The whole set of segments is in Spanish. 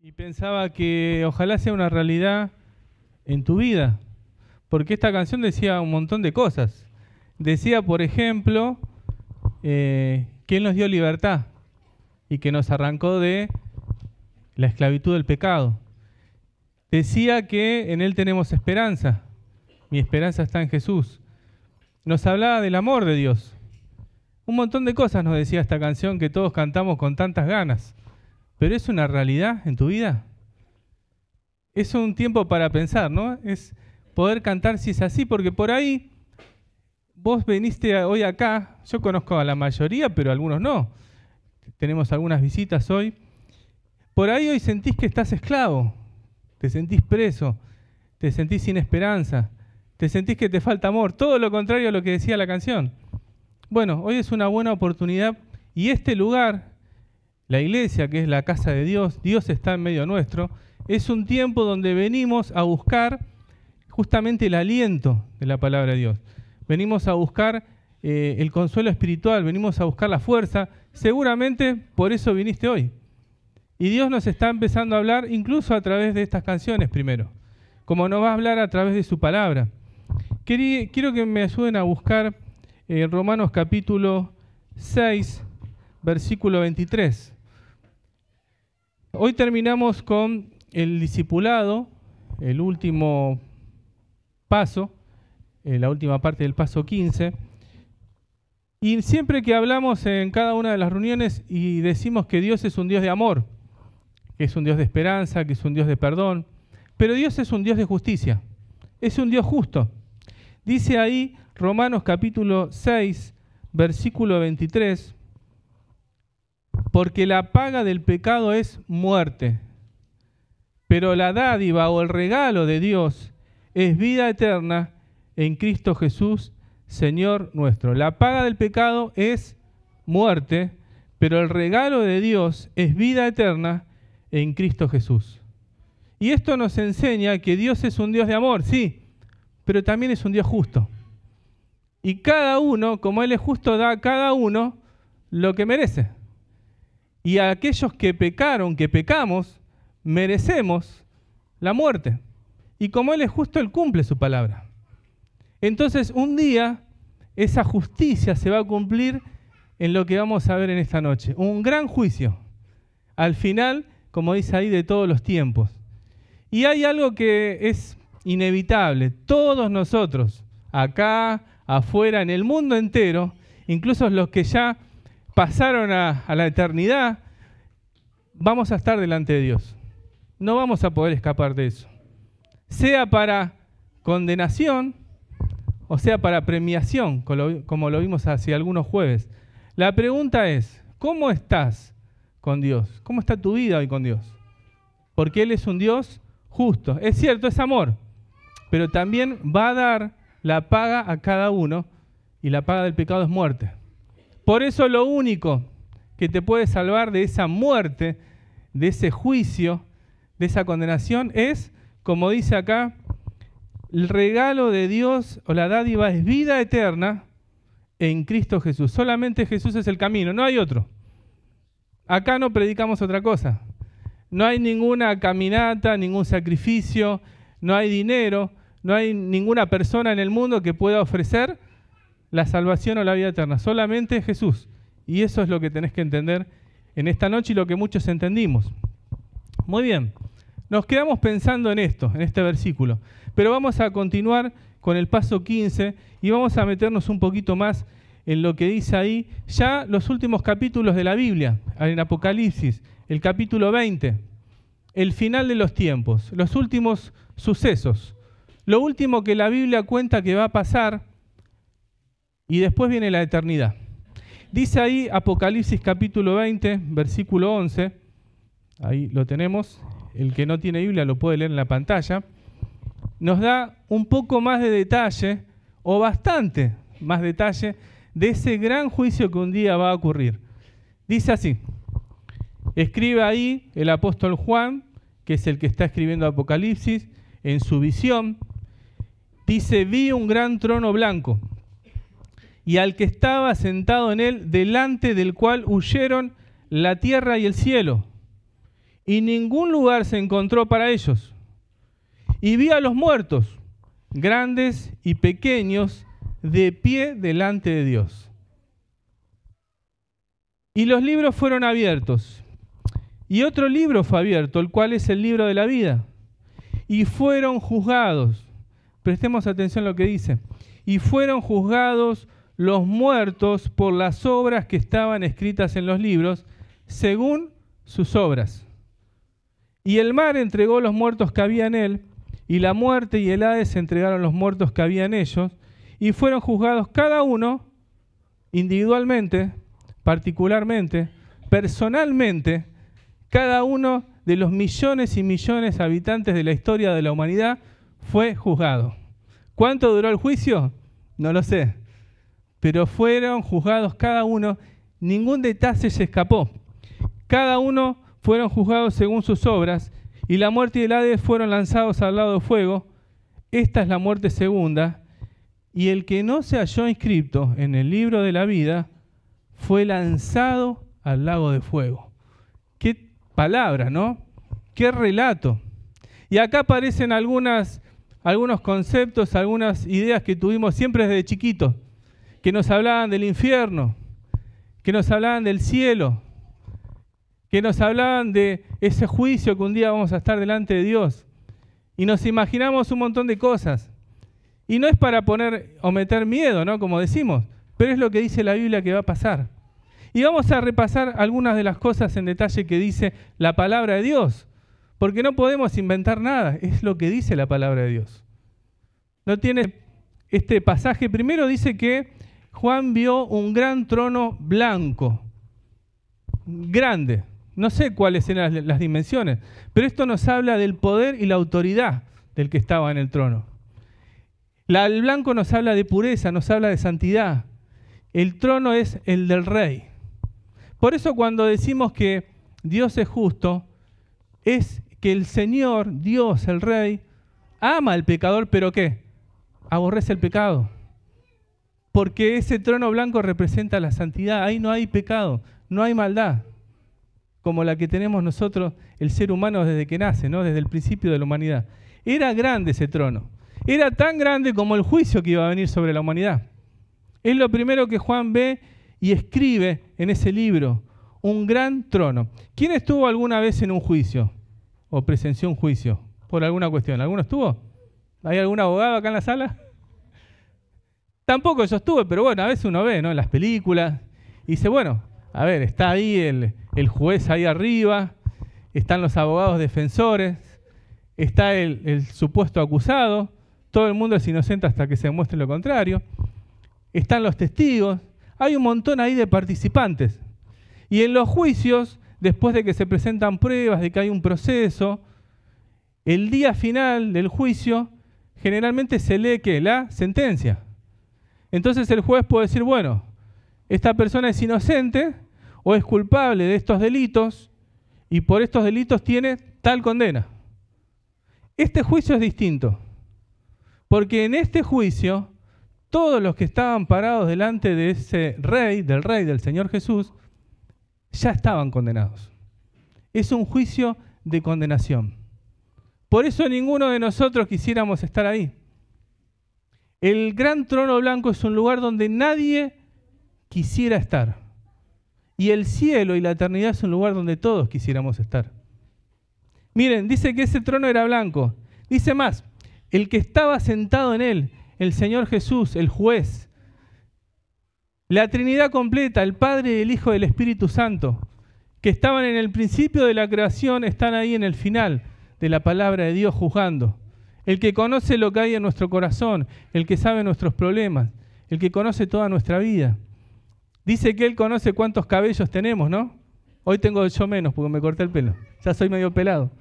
Y pensaba que ojalá sea una realidad en tu vida, porque esta canción decía un montón de cosas. Decía, por ejemplo, que Él nos dio libertad y que nos arrancó de la esclavitud del pecado. Decía que en Él tenemos esperanza. Mi esperanza está en Jesús. Nos hablaba del amor de Dios. Un montón de cosas nos decía esta canción que todos cantamos con tantas ganas. ¿Pero es una realidad en tu vida? Es un tiempo para pensar, ¿no? Es poder cantar si es así, porque por ahí vos viniste hoy acá, yo conozco a la mayoría, pero algunos no. Tenemos algunas visitas hoy. Por ahí hoy sentís que estás esclavo, te sentís preso, te sentís sin esperanza, te sentís que te falta amor, todo lo contrario a lo que decía la canción. Bueno, hoy es una buena oportunidad y este lugar, la iglesia, que es la casa de Dios, Dios está en medio nuestro, es un tiempo donde venimos a buscar justamente el aliento de la palabra de Dios. Venimos a buscar el consuelo espiritual, venimos a buscar la fuerza. Seguramente por eso viniste hoy. Y Dios nos está empezando a hablar incluso a través de estas canciones primero, como nos va a hablar a través de su palabra. Quiero que me ayuden a buscar Romanos capítulo 6, versículo 23. Hoy terminamos con el discipulado, el último paso, la última parte del paso 15. Y siempre que hablamos en cada una de las reuniones y decimos que Dios es un Dios de amor, que es un Dios de esperanza, que es un Dios de perdón, pero Dios es un Dios de justicia, es un Dios justo. Dice ahí Romanos capítulo 6, versículo 23, porque la paga del pecado es muerte, pero la dádiva o el regalo de Dios es vida eterna en Cristo Jesús, Señor nuestro. La paga del pecado es muerte, pero el regalo de Dios es vida eterna en Cristo Jesús. Y esto nos enseña que Dios es un Dios de amor, sí, pero también es un Dios justo. Y cada uno, como Él es justo, da a cada uno lo que merece. Y a aquellos que pecaron, que pecamos, merecemos la muerte. Y como Él es justo, Él cumple su palabra. Entonces, un día, esa justicia se va a cumplir en lo que vamos a ver en esta noche. Un gran juicio. Al final, como dice ahí, de todos los tiempos. Y hay algo que es inevitable. Todos nosotros, acá, afuera, en el mundo entero, incluso los que ya pasaron a la eternidad, vamos a estar delante de Dios. No vamos a poder escapar de eso. Sea para condenación, o sea para premiación, como lo vimos hace algunos jueves. La pregunta es, ¿cómo estás con Dios? ¿Cómo está tu vida hoy con Dios? Porque Él es un Dios justo. Es cierto, es amor, pero también va a dar la paga a cada uno, y la paga del pecado es muerte. Por eso lo único que te puede salvar de esa muerte, de ese juicio, de esa condenación, es, como dice acá, el regalo de Dios o la dádiva es vida eterna en Cristo Jesús. Solamente Jesús es el camino, no hay otro. Acá no predicamos otra cosa. No hay ninguna caminata, ningún sacrificio, no hay dinero, no hay ninguna persona en el mundo que pueda ofrecer la salvación o la vida eterna. Solamente Jesús. Y eso es lo que tenés que entender en esta noche y lo que muchos entendimos. Muy bien. Nos quedamos pensando en esto, en este versículo. Pero vamos a continuar con el paso 15 y vamos a meternos un poquito más en lo que dice ahí ya los últimos capítulos de la Biblia, en Apocalipsis, el capítulo 20, el final de los tiempos, los últimos sucesos, lo último que la Biblia cuenta que va a pasar y después viene la eternidad. Dice ahí Apocalipsis capítulo 20, versículo 11, ahí lo tenemos, el que no tiene Biblia lo puede leer en la pantalla, nos da un poco más de detalle, o bastante más detalle, de ese gran juicio que un día va a ocurrir. Dice así, escribe ahí el apóstol Juan, que es el que está escribiendo Apocalipsis, en su visión, dice, vi un gran trono blanco, y al que estaba sentado en él, delante del cual huyeron la tierra y el cielo, y ningún lugar se encontró para ellos. Y vi a los muertos, grandes y pequeños, de pie delante de Dios. Y los libros fueron abiertos. Y otro libro fue abierto, el cual es el libro de la vida. Y fueron juzgados. Prestemos atención a lo que dice. Y fueron juzgados los muertos por las obras que estaban escritas en los libros, según sus obras. Y el mar entregó los muertos que había en él, y la muerte y el Hades entregaron los muertos que había en ellos, y fueron juzgados cada uno individualmente, particularmente, personalmente, cada uno de los millones y millones de habitantes de la historia de la humanidad fue juzgado. ¿Cuánto duró el juicio? No lo sé. Pero fueron juzgados cada uno, ningún detalle se escapó. Cada uno fueron juzgados según sus obras, y la muerte y el Hades fueron lanzados al lago de fuego. Esta es la muerte segunda, y el que no se halló inscrito en el libro de la vida fue lanzado al lago de fuego. Qué palabra, ¿no? Qué relato. Y acá aparecen algunos conceptos, algunas ideas que tuvimos siempre desde chiquitos, que nos hablaban del infierno, que nos hablaban del cielo, que nos hablaban de ese juicio que un día vamos a estar delante de Dios. Y nos imaginamos un montón de cosas. Y no es para poner o meter miedo, ¿no? Como decimos, pero es lo que dice la Biblia que va a pasar. Y vamos a repasar algunas de las cosas en detalle que dice la palabra de Dios, porque no podemos inventar nada, es lo que dice la palabra de Dios. No tiene este pasaje. Primero dice que Juan vio un gran trono blanco, grande. No sé cuáles eran las dimensiones, pero esto nos habla del poder y la autoridad del que estaba en el trono. El blanco nos habla de pureza, nos habla de santidad. El trono es el del rey. Por eso cuando decimos que Dios es justo, es que el Señor, Dios, el Rey, ama al pecador, pero ¿qué? Aborrece el pecado. Porque ese trono blanco representa la santidad. Ahí no hay pecado, no hay maldad, como la que tenemos nosotros, el ser humano, desde que nace, ¿no? Desde el principio de la humanidad. Era grande ese trono. Era tan grande como el juicio que iba a venir sobre la humanidad. Es lo primero que Juan ve y escribe en ese libro, un gran trono. ¿Quién estuvo alguna vez en un juicio o presenció un juicio por alguna cuestión? ¿Alguno estuvo? ¿Hay algún abogado acá en la sala? Tampoco yo estuve, pero bueno, a veces uno ve, ¿no? En las películas y dice, bueno, a ver, está ahí el juez ahí arriba, están los abogados defensores, está el supuesto acusado, todo el mundo es inocente hasta que se demuestre lo contrario, están los testigos. Hay un montón ahí de participantes. Y en los juicios, después de que se presentan pruebas, de que hay un proceso, el día final del juicio, generalmente se lee ¿qué? La sentencia. Entonces el juez puede decir, bueno, esta persona es inocente o es culpable de estos delitos y por estos delitos tiene tal condena. Este juicio es distinto, porque en este juicio todos los que estaban parados delante de ese rey, del Señor Jesús, ya estaban condenados. Es un juicio de condenación. Por eso ninguno de nosotros quisiéramos estar ahí. El gran trono blanco es un lugar donde nadie quisiera estar. Y el cielo y la eternidad es un lugar donde todos quisiéramos estar. Miren, dice que ese trono era blanco. Dice más, el que estaba sentado en él, el Señor Jesús, el juez, la Trinidad completa, el Padre, el Hijo y el Espíritu Santo, que estaban en el principio de la creación, están ahí en el final de la palabra de Dios juzgando. El que conoce lo que hay en nuestro corazón, el que sabe nuestros problemas, el que conoce toda nuestra vida. Dice que Él conoce cuántos cabellos tenemos, ¿no? Hoy tengo yo menos porque me corté el pelo, ya soy medio pelado.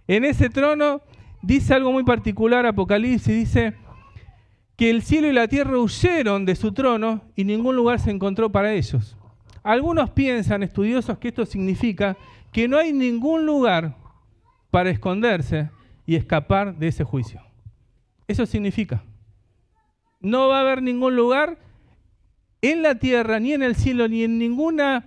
En ese trono dice algo muy particular, Apocalipsis, dice que el cielo y la tierra huyeron de su trono y ningún lugar se encontró para ellos. Algunos piensan, estudiosos, que esto significa que no hay ningún lugar para esconderse y escapar de ese juicio. Eso significa. No va a haber ningún lugar en la tierra, ni en el cielo, ni en ninguna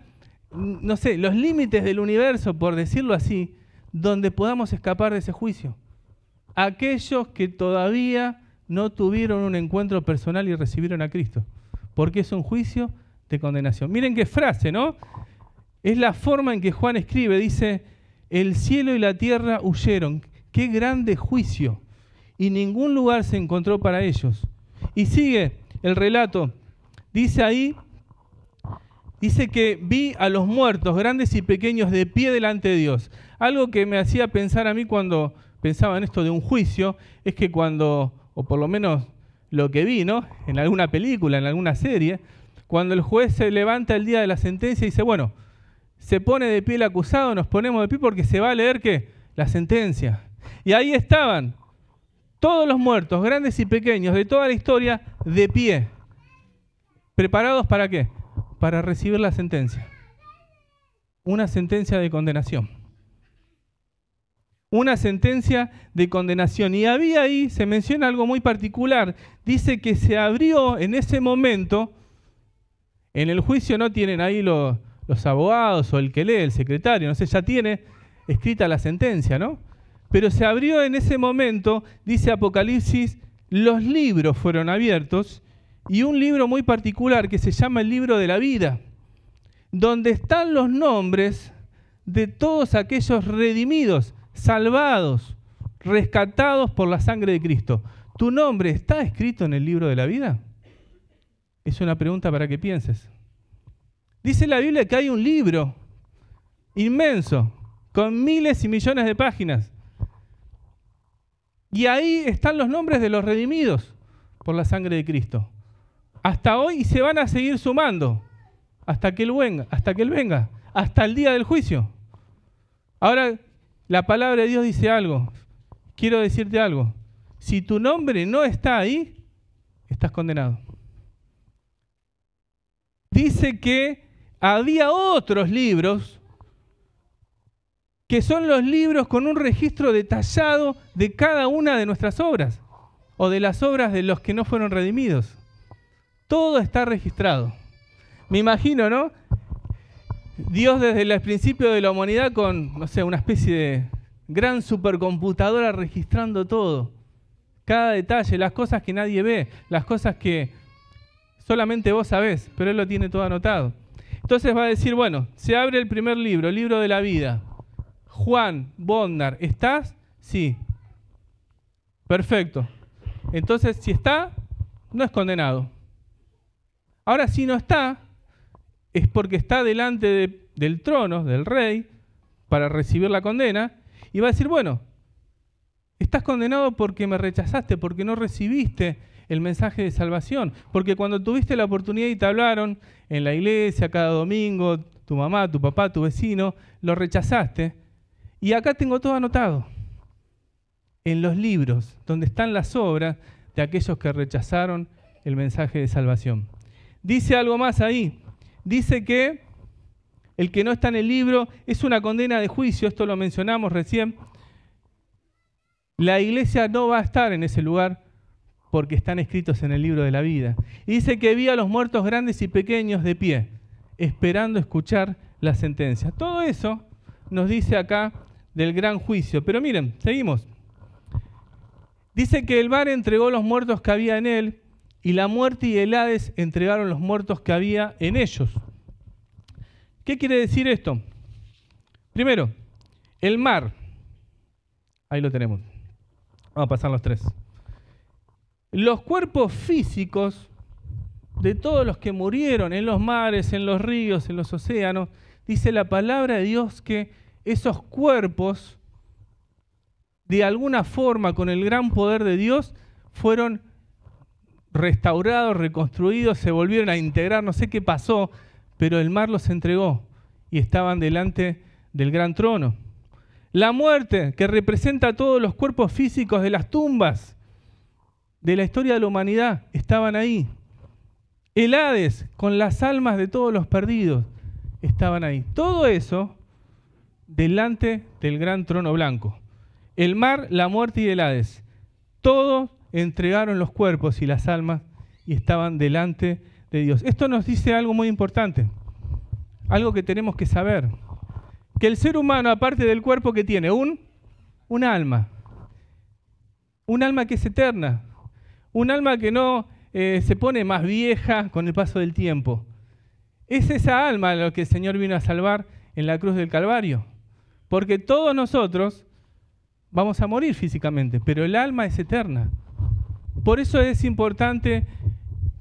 no sé, los límites del universo, por decirlo así, donde podamos escapar de ese juicio. Aquellos que todavía no tuvieron un encuentro personal y recibieron a Cristo, porque es un juicio de condenación. Miren qué frase, ¿no? Es la forma en que Juan escribe, dice, el cielo y la tierra huyeron, qué grande juicio, y ningún lugar se encontró para ellos. Y sigue el relato, dice ahí, dice que vi a los muertos, grandes y pequeños, de pie delante de Dios. Algo que me hacía pensar a mí cuando pensaba en esto de un juicio, es que cuando, o por lo menos lo que vi, ¿no? En alguna película, en alguna serie, cuando el juez se levanta el día de la sentencia y dice, bueno, se pone de pie el acusado, nos ponemos de pie porque se va a leer ¿qué? La sentencia. Y ahí estaban todos los muertos, grandes y pequeños, de toda la historia, de pie. ¿Preparados para qué? Para recibir la sentencia. Una sentencia de condenación. Una sentencia de condenación. Y había ahí, se menciona algo muy particular, dice que se abrió en ese momento, en el juicio no tienen ahí los abogados o el que lee, el secretario, no sé, ya tiene escrita la sentencia, ¿no? Pero se abrió en ese momento, dice Apocalipsis, los libros fueron abiertos y un libro muy particular que se llama el libro de la vida, donde están los nombres de todos aquellos redimidos, salvados, rescatados por la sangre de Cristo. ¿Tu nombre está escrito en el libro de la vida? Es una pregunta para que pienses. Dice la Biblia que hay un libro inmenso, con miles y millones de páginas. Y ahí están los nombres de los redimidos por la sangre de Cristo. Hasta hoy, y se van a seguir sumando hasta que Él venga, hasta el día del juicio. Ahora, la palabra de Dios dice algo. Quiero decirte algo. Si tu nombre no está ahí, estás condenado. Dice que había otros libros que son los libros con un registro detallado de cada una de nuestras obras o de las obras de los que no fueron redimidos. Todo está registrado. Me imagino, ¿no? Dios desde el principio de la humanidad con, no sé, una especie de gran supercomputadora registrando todo. Cada detalle, las cosas que nadie ve, las cosas que solamente vos sabés, pero Él lo tiene todo anotado. Entonces va a decir, bueno, se abre el primer libro, el libro de la vida. Juan Bondar, ¿estás? Sí. Perfecto. Entonces, si está, no es condenado. Ahora, si no está, es porque está delante del trono, del rey, para recibir la condena, y va a decir, bueno, estás condenado porque me rechazaste, porque no recibiste el mensaje de salvación, porque cuando tuviste la oportunidad y te hablaron en la iglesia cada domingo, tu mamá, tu papá, tu vecino, lo rechazaste. Y acá tengo todo anotado, en los libros, donde están las obras de aquellos que rechazaron el mensaje de salvación. Dice algo más ahí, dice que el que no está en el libro es una condena de juicio, esto lo mencionamos recién. La iglesia no va a estar en ese lugar porque están escritos en el libro de la vida. Y dice que vi a los muertos grandes y pequeños de pie, esperando escuchar la sentencia. Todo eso nos dice acá del gran juicio. Pero miren, seguimos. Dice que el mar entregó los muertos que había en él, y la muerte y el Hades entregaron los muertos que había en ellos. ¿Qué quiere decir esto? Primero, el mar. Ahí lo tenemos. Vamos a pasar los tres. Los cuerpos físicos de todos los que murieron en los mares, en los ríos, en los océanos, dice la palabra de Dios que esos cuerpos, de alguna forma, con el gran poder de Dios, fueron restaurados, reconstruidos, se volvieron a integrar, no sé qué pasó, pero el mar los entregó y estaban delante del gran trono. La muerte, que representa a todos los cuerpos físicos de las tumbas de la historia de la humanidad, estaban ahí. El Hades, con las almas de todos los perdidos, estaban ahí. Todo eso delante del gran trono blanco. El mar, la muerte y el Hades, todos entregaron los cuerpos y las almas y estaban delante de Dios. Esto nos dice algo muy importante. algo que tenemos que saber. Que el ser humano, aparte del cuerpo que tiene, un alma. Un alma que es eterna. Un alma que no se pone más vieja con el paso del tiempo. Es esa alma lo que el Señor vino a salvar en la cruz del Calvario. Porque todos nosotros vamos a morir físicamente, pero el alma es eterna. Por eso es importante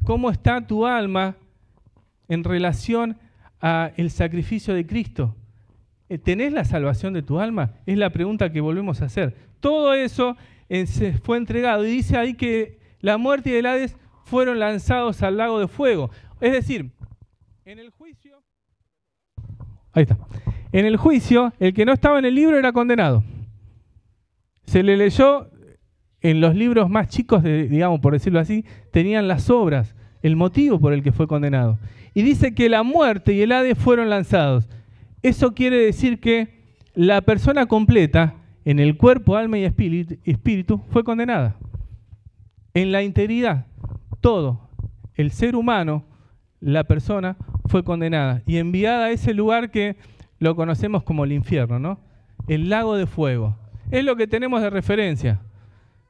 cómo está tu alma en relación al sacrificio de Cristo. ¿Tenés la salvación de tu alma? Es la pregunta que volvemos a hacer. Todo eso se fue entregado y dice ahí que la muerte y el Hades fueron lanzados al lago de fuego. Es decir, en el juicio, ahí está. En el juicio, el que no estaba en el libro era condenado. Se le leyó en los libros más chicos, digamos, por decirlo así, tenían las obras, el motivo por el que fue condenado. Y dice que la muerte y el Hades fueron lanzados. Eso quiere decir que la persona completa, en el cuerpo, alma y espíritu, fue condenada. En la integridad, todo, el ser humano, la persona, fue condenada y enviada a ese lugar que lo conocemos como el infierno, ¿no? El lago de fuego. Es lo que tenemos de referencia,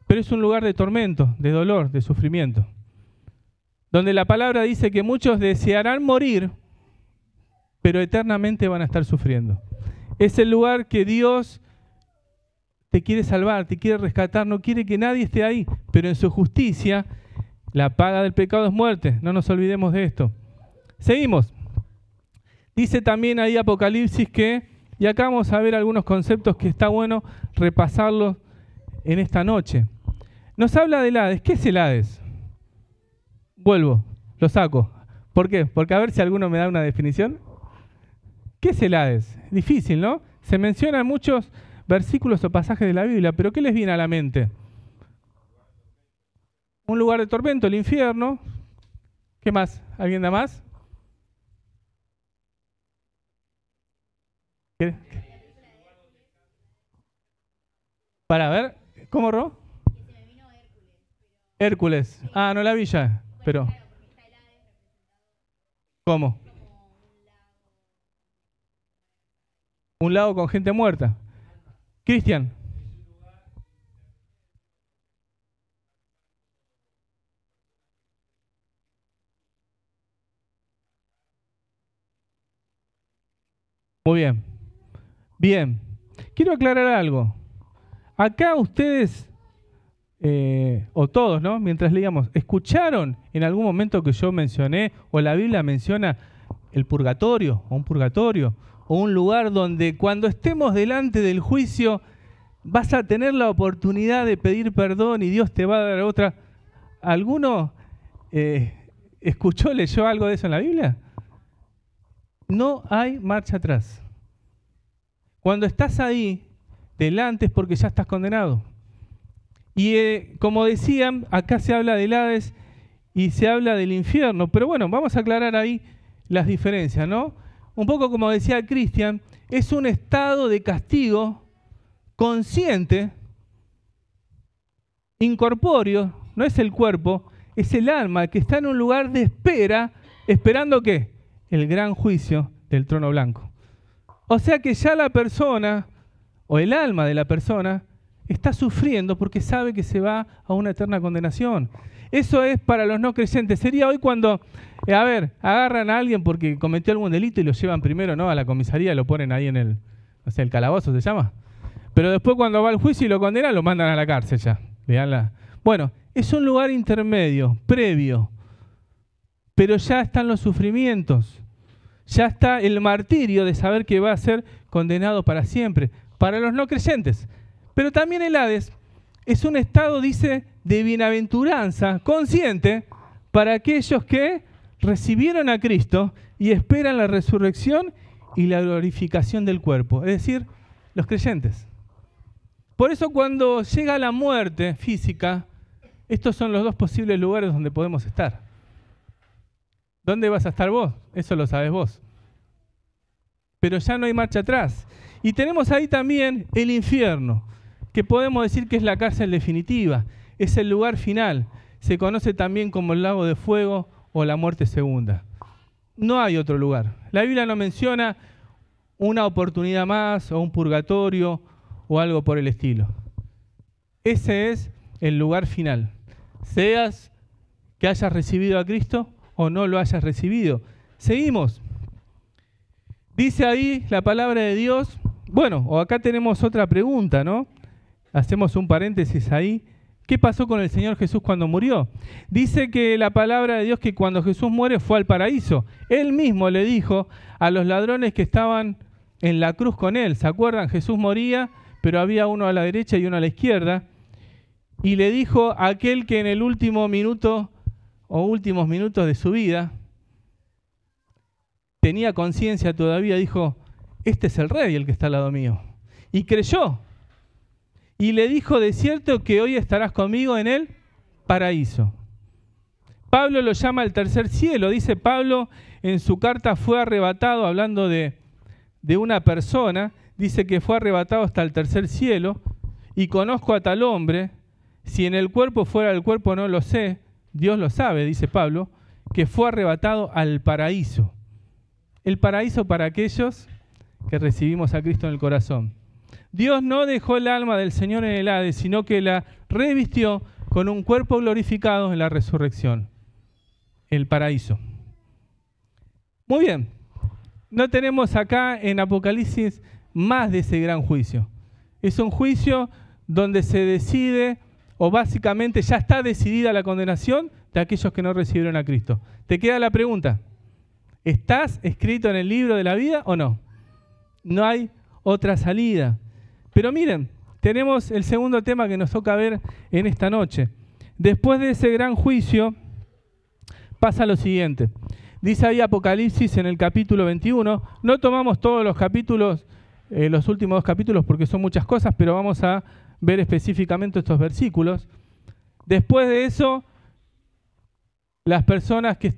pero es un lugar de tormento, de dolor, de sufrimiento, donde la palabra dice que muchos desearán morir, pero eternamente van a estar sufriendo. Es el lugar que Dios te quiere salvar, te quiere rescatar, no quiere que nadie esté ahí, pero en su justicia, la paga del pecado es muerte, no nos olvidemos de esto. Seguimos. Dice también ahí Apocalipsis que, y acá vamos a ver algunos conceptos que está bueno repasarlos en esta noche. Nos habla del Hades. ¿Qué es el Hades? Vuelvo, lo saco. ¿Por qué? Porque a ver si alguno me da una definición. ¿Qué es el Hades? Difícil, ¿no? Se menciona en muchos versículos o pasajes de la Biblia, pero ¿qué les viene a la mente? Un lugar de tormento, el infierno. ¿Qué más? ¿Alguien da más? ¿Qué? Para ver, ¿cómo Ro? Hércules. Ah, no la vi ya, pero... ¿Cómo? Un lago con gente muerta. Cristian. Muy bien. Bien. Quiero aclarar algo. Acá ustedes, o todos, ¿no? Mientras leíamos, ¿escucharon en algún momento que yo mencioné, o la Biblia menciona el purgatorio, o un purgatorio, o un lugar donde cuando estemos delante del juicio vas a tener la oportunidad de pedir perdón y Dios te va a dar otra? ¿Alguno escuchó, leyó algo de eso en la Biblia? No hay marcha atrás. Cuando estás ahí, delante es porque ya estás condenado. Y como decían, acá se habla del Hades y se habla del infierno. Pero bueno, vamos a aclarar ahí las diferencias, ¿no? Un poco como decía Cristian, es un estado de castigo consciente, incorpóreo, no es el cuerpo, es el alma que está en un lugar de espera, esperando ¿qué? El gran juicio del trono blanco. O sea que ya la persona, o el alma de la persona, está sufriendo porque sabe que se va a una eterna condenación. Eso es para los no creyentes. Sería hoy cuando, agarran a alguien porque cometió algún delito y lo llevan primero, ¿no?, a la comisaría y lo ponen ahí en el, no sé, el calabozo se llama. Pero después cuando va al juicio y lo condenan, lo mandan a la cárcel ya. Bueno, es un lugar intermedio, previo. Pero ya están los sufrimientos. Ya está el martirio de saber que va a ser condenado para siempre, para los no creyentes. Pero también el Hades es un estado, dice, de bienaventuranza consciente para aquellos que recibieron a Cristo y esperan la resurrección y la glorificación del cuerpo, es decir, los creyentes. Por eso cuando llega la muerte física, estos son los dos posibles lugares donde podemos estar. ¿Dónde vas a estar vos? Eso lo sabés vos. Pero ya no hay marcha atrás. Y tenemos ahí también el infierno, que podemos decir que es la cárcel definitiva, es el lugar final. Se conoce también como el lago de fuego o la muerte segunda. No hay otro lugar. La Biblia no menciona una oportunidad más o un purgatorio o algo por el estilo. Ese es el lugar final. Seas que hayas recibido a Cristo o no lo hayas recibido. Seguimos. Dice ahí la palabra de Dios. Bueno, o acá tenemos otra pregunta, ¿no? Hacemos un paréntesis ahí. ¿Qué pasó con el Señor Jesús cuando murió? Dice que la palabra de Dios que cuando Jesús muere fue al paraíso. Él mismo le dijo a los ladrones que estaban en la cruz con él. ¿Se acuerdan? Jesús moría, pero había uno a la derecha y uno a la izquierda. Y le dijo a aquel que en el último minuto o últimos minutos de su vida tenía conciencia todavía, dijo, este es el rey el que está al lado mío. Y creyó. Y le dijo, de cierto que hoy estarás conmigo en el paraíso. Pablo lo llama el tercer cielo. Dice Pablo en su carta fue arrebatado, hablando de una persona, dice que fue arrebatado hasta el tercer cielo. Y conozco a tal hombre, si en el cuerpo fuera el cuerpo no lo sé, Dios lo sabe, dice Pablo, que fue arrebatado al paraíso. El paraíso para aquellos que recibimos a Cristo en el corazón. Dios no dejó el alma del Señor en el Hades, sino que la revistió con un cuerpo glorificado en la resurrección. El paraíso. Muy bien. No tenemos acá en Apocalipsis más de ese gran juicio. Es un juicio donde se decide, o básicamente ya está decidida la condenación de aquellos que no recibieron a Cristo. Te queda la pregunta. ¿Estás escrito en el libro de la vida o no? No hay otra salida. Pero miren, tenemos el segundo tema que nos toca ver en esta noche. Después de ese gran juicio, pasa lo siguiente. Dice ahí Apocalipsis en el capítulo 21. No tomamos todos los capítulos, los últimos 2 capítulos, porque son muchas cosas, pero vamos a ver específicamente estos versículos. Después de eso, las personas que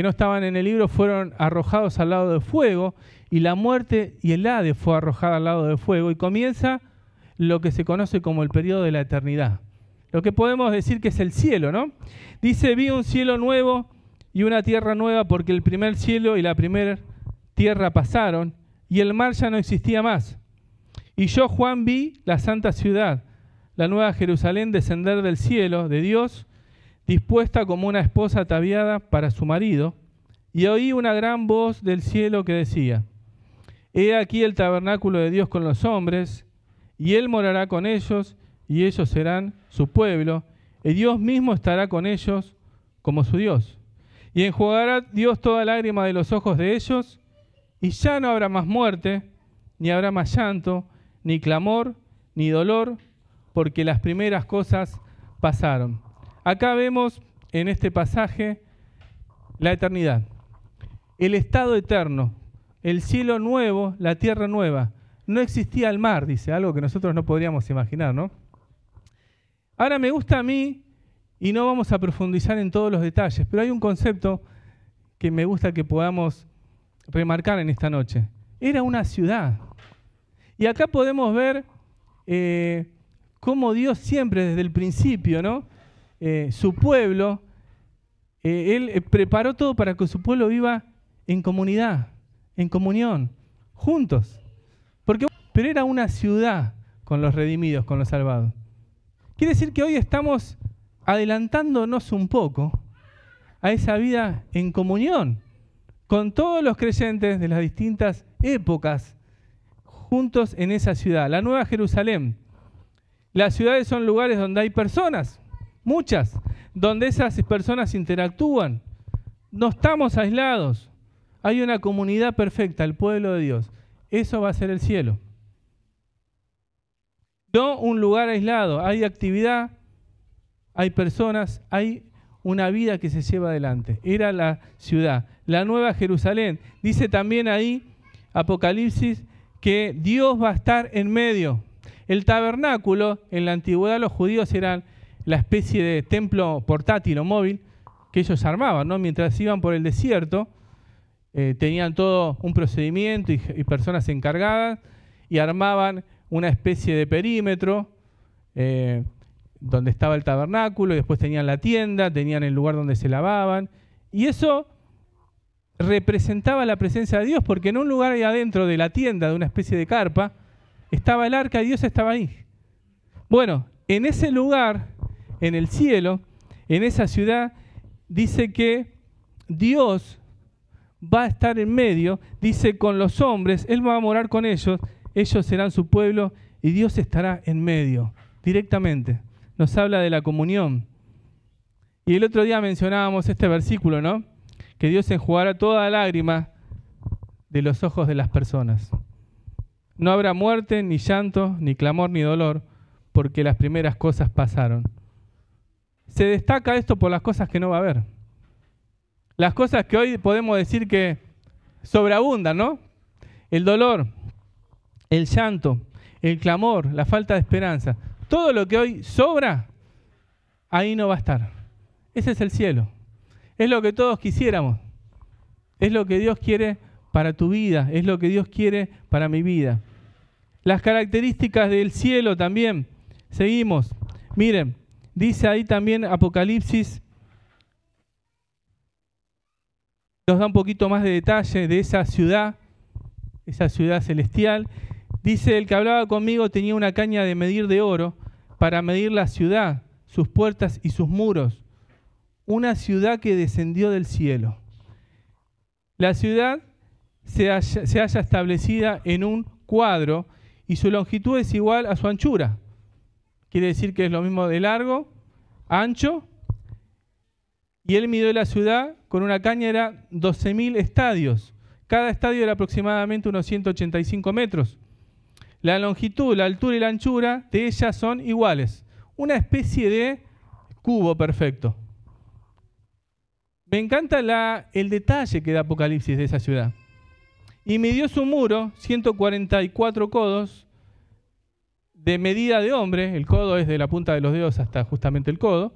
no estaban en el libro fueron arrojados al lado del fuego, y la muerte y el Hades fue arrojada al lado del fuego, y comienza lo que se conoce como el periodo de la eternidad. Lo que podemos decir que es el cielo, ¿no? Dice, vi un cielo nuevo y una tierra nueva, porque el primer cielo y la primera tierra pasaron, y el mar ya no existía más. Y yo, Juan, vi la santa ciudad, la nueva Jerusalén, descender del cielo de Dios, dispuesta como una esposa ataviada para su marido, y oí una gran voz del cielo que decía, he aquí el tabernáculo de Dios con los hombres, y Él morará con ellos, y ellos serán su pueblo, y Dios mismo estará con ellos como su Dios. Y enjugará Dios toda lágrima de los ojos de ellos, y ya no habrá más muerte, ni habrá más llanto, ni clamor, ni dolor, porque las primeras cosas pasaron. Acá vemos en este pasaje la eternidad, el estado eterno, el cielo nuevo, la tierra nueva. No existía el mar, dice, algo que nosotros no podríamos imaginar, ¿no? Ahora me gusta a mí, y no vamos a profundizar en todos los detalles, pero hay un concepto que me gusta que podamos remarcar en esta noche. Era una ciudad. Y acá podemos ver cómo Dios siempre desde el principio, ¿no? Su pueblo, Él preparó todo para que su pueblo viva en comunidad, en comunión, juntos. Pero era una ciudad con los redimidos, con los salvados. Quiere decir que hoy estamos adelantándonos un poco a esa vida en comunión con todos los creyentes de las distintas épocas, juntos en esa ciudad, la Nueva Jerusalén. Las ciudades son lugares donde hay personas, muchas, donde esas personas interactúan. No estamos aislados. Hay una comunidad perfecta, el pueblo de Dios. Eso va a ser el cielo. No un lugar aislado. Hay actividad, hay personas, hay una vida que se lleva adelante. Era la ciudad, la Nueva Jerusalén. Dice también ahí, Apocalipsis, que Dios va a estar en medio. El tabernáculo, en la antigüedad los judíos eran la especie de templo portátil o móvil que ellos armaban, ¿no? Mientras iban por el desierto, tenían todo un procedimiento y personas encargadas y armaban una especie de perímetro donde estaba el tabernáculo, y después tenían la tienda, tenían el lugar donde se lavaban, y eso representaba la presencia de Dios, porque en un lugar ahí adentro de la tienda, de una especie de carpa, estaba el arca y Dios estaba ahí. Bueno, en ese lugar, en el cielo, en esa ciudad, dice que Dios va a estar en medio, dice con los hombres, Él va a morar con ellos serán su pueblo y Dios estará en medio, directamente. Nos habla de la comunión. Y el otro día mencionábamos este versículo, ¿no? Que Dios enjugará toda lágrima de los ojos de las personas. No habrá muerte, ni llanto, ni clamor, ni dolor, porque las primeras cosas pasaron. Se destaca esto por las cosas que no va a haber. Las cosas que hoy podemos decir que sobreabundan, ¿no? El dolor, el llanto, el clamor, la falta de esperanza. Todo lo que hoy sobra, ahí no va a estar. Ese es el cielo. Es lo que todos quisiéramos. Es lo que Dios quiere para tu vida. Es lo que Dios quiere para mi vida. Las características del cielo también. Seguimos. Miren, dice ahí también Apocalipsis, nos da un poquito más de detalle de esa ciudad celestial. Dice, el que hablaba conmigo tenía una caña de medir de oro para medir la ciudad, sus puertas y sus muros. Una ciudad que descendió del cielo. La ciudad se halla establecida en un cuadro y su longitud es igual a su anchura. Quiere decir que es lo mismo de largo, ancho. Y él midió la ciudad con una caña, era 12.000 estadios. Cada estadio era aproximadamente unos 185 metros. La longitud, la altura y la anchura de ellas son iguales. Una especie de cubo perfecto. Me encanta el detalle que da Apocalipsis de esa ciudad. Y midió su muro, 144 codos, de medida de hombre, el codo es de la punta de los dedos hasta justamente el codo,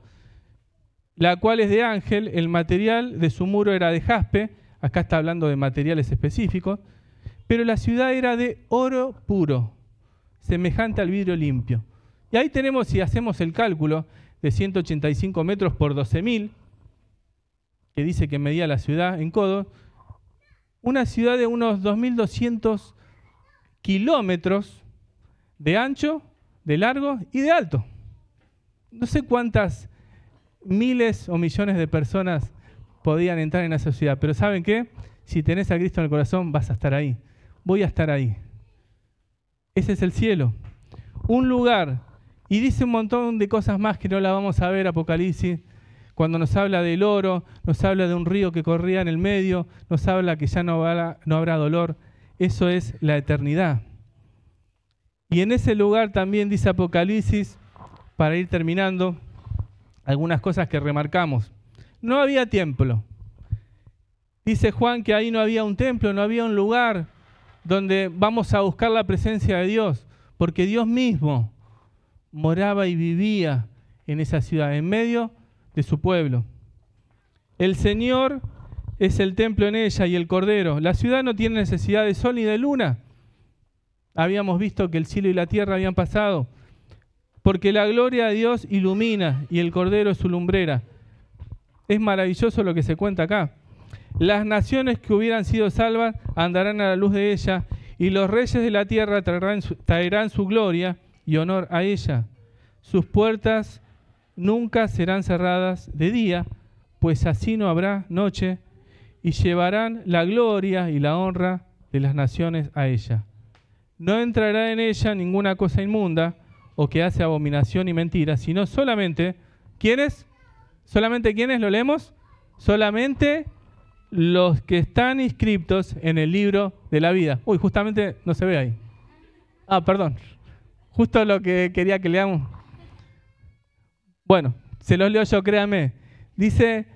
la cual es de ángel, el material de su muro era de jaspe, acá está hablando de materiales específicos, pero la ciudad era de oro puro, semejante al vidrio limpio. Y ahí tenemos, si hacemos el cálculo de 185 metros por 12.000, que dice que medía la ciudad en codos, una ciudad de unos 2.200 kilómetros de ancho, de largo y de alto. No sé cuántas miles o millones de personas podían entrar en esa ciudad, pero ¿saben qué? Si tenés a Cristo en el corazón, vas a estar ahí. Voy a estar ahí. Ese es el cielo. Un lugar. Y dice un montón de cosas más que no la vamos a ver, Apocalipsis. Cuando nos habla del oro, nos habla de un río que corría en el medio, nos habla que ya no habrá dolor. Eso es la eternidad. Y en ese lugar también dice Apocalipsis, para ir terminando, algunas cosas que remarcamos. No había templo. Dice Juan que ahí no había un templo, no había un lugar donde vamos a buscar la presencia de Dios, porque Dios mismo moraba y vivía en esa ciudad, en medio de su pueblo. El Señor es el templo en ella y el Cordero. La ciudad no tiene necesidad de sol ni de luna. Habíamos visto que el cielo y la tierra habían pasado, porque la gloria de Dios ilumina y el Cordero es su lumbrera. Es maravilloso lo que se cuenta acá. Las naciones que hubieran sido salvas andarán a la luz de ella, y los reyes de la tierra traerán su gloria y honor a ella. Sus puertas nunca serán cerradas de día, pues así no habrá noche, y llevarán la gloria y la honra de las naciones a ella. No entrará en ella ninguna cosa inmunda o que hace abominación y mentira, sino solamente, ¿quiénes? ¿Solamente quiénes? ¿Lo leemos? Solamente los que están inscriptos en el libro de la vida. Uy, justamente no se ve ahí. Ah, perdón. Justo lo que quería que leamos. Bueno, se los leo yo, créanme. Dice,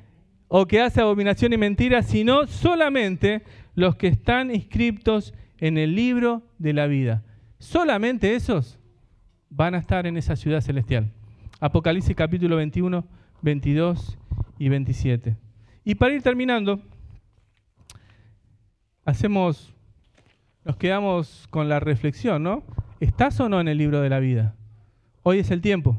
o que hace abominación y mentira, sino solamente los que están inscriptos en el libro de la vida. Solamente esos van a estar en esa ciudad celestial. Apocalipsis capítulo 21, 22 y 27. Y para ir terminando, nos quedamos con la reflexión, ¿no? ¿Estás o no en el libro de la vida? Hoy es el tiempo.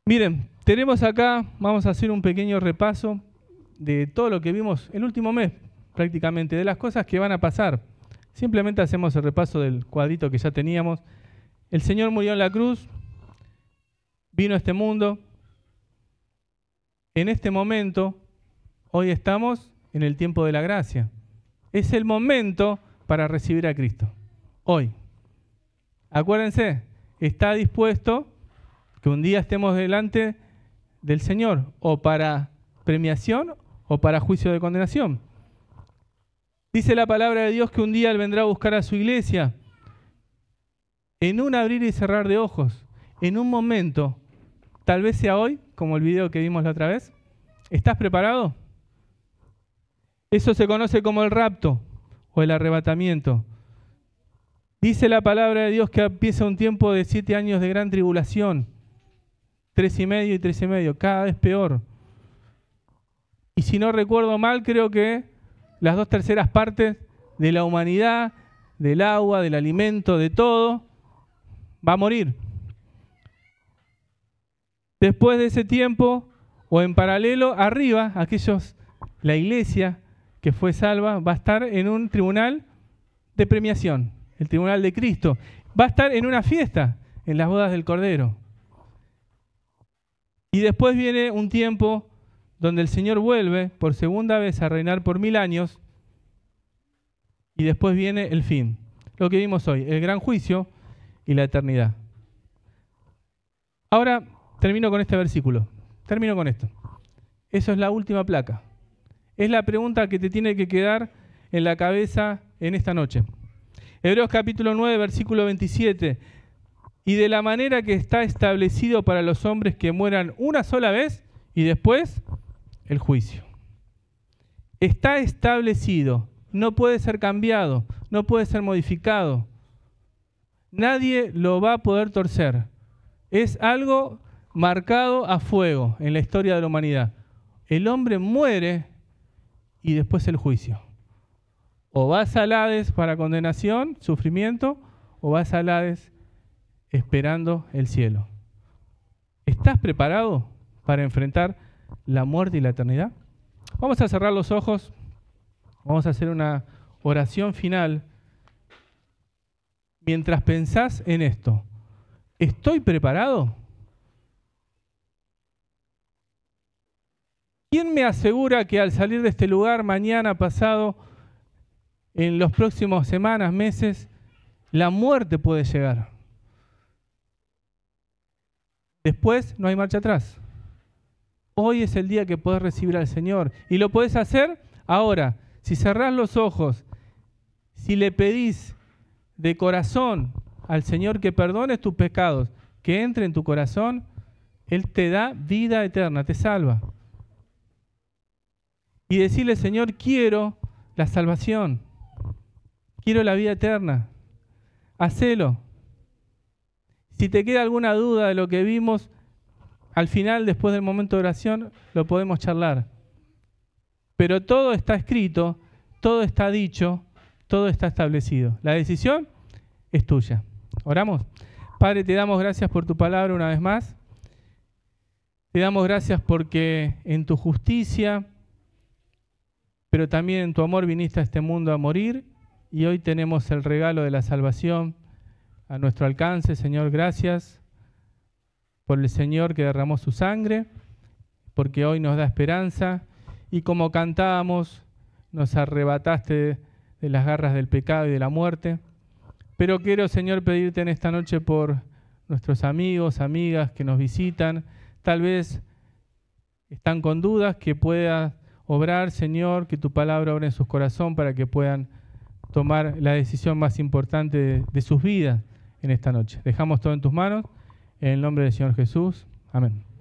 Miren, tenemos acá, vamos a hacer un pequeño repaso de todo lo que vimos el último mes, prácticamente, de las cosas que van a pasar. Simplemente hacemos el repaso del cuadrito que ya teníamos. El Señor murió en la cruz, vino a este mundo. En este momento, hoy estamos en el tiempo de la gracia. Es el momento para recibir a Cristo. Hoy. Acuérdense, está dispuesto que un día estemos delante del Señor, o para premiación o para juicio de condenación. Dice la palabra de Dios que un día Él vendrá a buscar a su iglesia en un abrir y cerrar de ojos, en un momento, tal vez sea hoy, como el video que vimos la otra vez. ¿Estás preparado? Eso se conoce como el rapto o el arrebatamiento. Dice la palabra de Dios que empieza un tiempo de 7 años de gran tribulación, 3,5 y 3,5, cada vez peor. Y si no recuerdo mal, creo que las 2/3 partes de la humanidad, del agua, del alimento, de todo, va a morir. Después de ese tiempo, o en paralelo, arriba, la iglesia que fue salva, va a estar en un tribunal de premiación, el tribunal de Cristo. Va a estar en una fiesta, en las bodas del Cordero. Y después viene un tiempo donde el Señor vuelve por segunda vez a reinar por 1000 años, y después viene el fin. Lo que vimos hoy, el gran juicio y la eternidad. Ahora termino con este versículo. Termino con esto. Eso es la última placa. Es la pregunta que te tiene que quedar en la cabeza en esta noche. Hebreos capítulo 9, versículo 27. Y de la manera que está establecido para los hombres que mueran una sola vez y después el juicio. Está establecido, no puede ser cambiado, no puede ser modificado. Nadie lo va a poder torcer. Es algo marcado a fuego en la historia de la humanidad. El hombre muere y después el juicio. O vas al Hades para condenación, sufrimiento, o vas al Hades esperando el cielo. ¿Estás preparado para enfrentar la muerte y la eternidad? Vamos a cerrar los ojos, vamos a hacer una oración final. Mientras pensás en esto, ¿estoy preparado? ¿Quién me asegura que al salir de este lugar, mañana, pasado, en los próximos semanas, meses, la muerte puede llegar? Después no hay marcha atrás. Hoy es el día que podés recibir al Señor. Y lo podés hacer ahora. Si cerrás los ojos, si le pedís de corazón al Señor que perdone tus pecados, que entre en tu corazón, Él te da vida eterna, te salva. Y decirle, Señor, quiero la salvación, quiero la vida eterna. Hacelo. Si te queda alguna duda de lo que vimos, al final, después del momento de oración, lo podemos charlar. Pero todo está escrito, todo está dicho, todo está establecido. La decisión es tuya. ¿Oramos? Padre, te damos gracias por tu palabra una vez más. Te damos gracias porque en tu justicia, pero también en tu amor viniste a este mundo a morir, y hoy tenemos el regalo de la salvación a nuestro alcance. Señor, gracias por el Señor que derramó su sangre, porque hoy nos da esperanza, y como cantábamos, nos arrebataste de las garras del pecado y de la muerte. Pero quiero, Señor, pedirte en esta noche por nuestros amigos, amigas que nos visitan, tal vez están con dudas, que puedas obrar, Señor, que tu palabra obre en sus corazones para que puedan tomar la decisión más importante de sus vidas en esta noche. Dejamos todo en tus manos, en el nombre del Señor Jesús. Amén.